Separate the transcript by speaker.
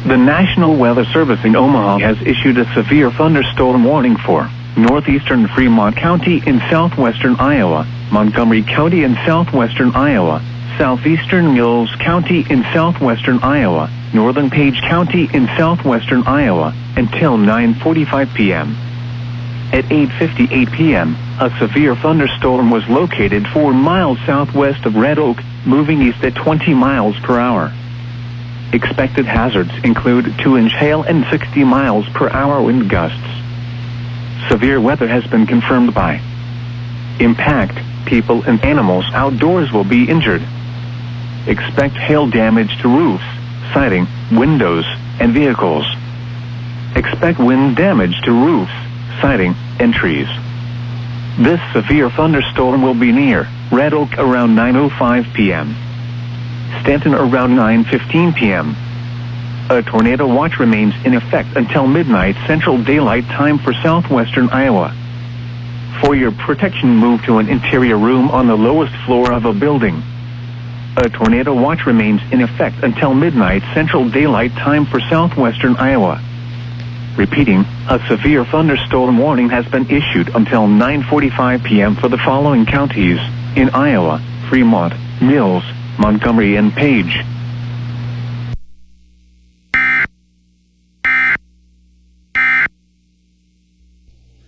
Speaker 1: The National Weather Service in Omaha has issued a severe thunderstorm warning for northeastern Fremont County in southwestern Iowa, Montgomery County in southwestern Iowa, southeastern Mills County in southwestern Iowa, northern Page County in southwestern Iowa, until 9:45 p.m. At 8:58 p.m., a severe thunderstorm was located 4 miles southwest of Red Oak, moving east at 20 miles per hour. Expected hazards include 2-inch hail and 60 miles per hour wind gusts. Severe weather has been confirmed by impact. People and animals outdoors will be injured. Expect hail damage to roofs, siding, windows, and vehicles. Expect wind damage to roofs, siding, and trees. This severe thunderstorm will be near Red Oak around 9:05 p.m. Stanton around 9:15 p.m. A tornado watch remains in effect until midnight Central Daylight Time for southwestern Iowa. For your protection, move to an interior room on the lowest floor of a building. A tornado watch remains in effect until midnight Central Daylight Time for southwestern Iowa. Repeating, a severe thunderstorm warning has been issued until 9:45 p.m. for the following counties in Iowa: Fremont, Mills, Montgomery, and Page.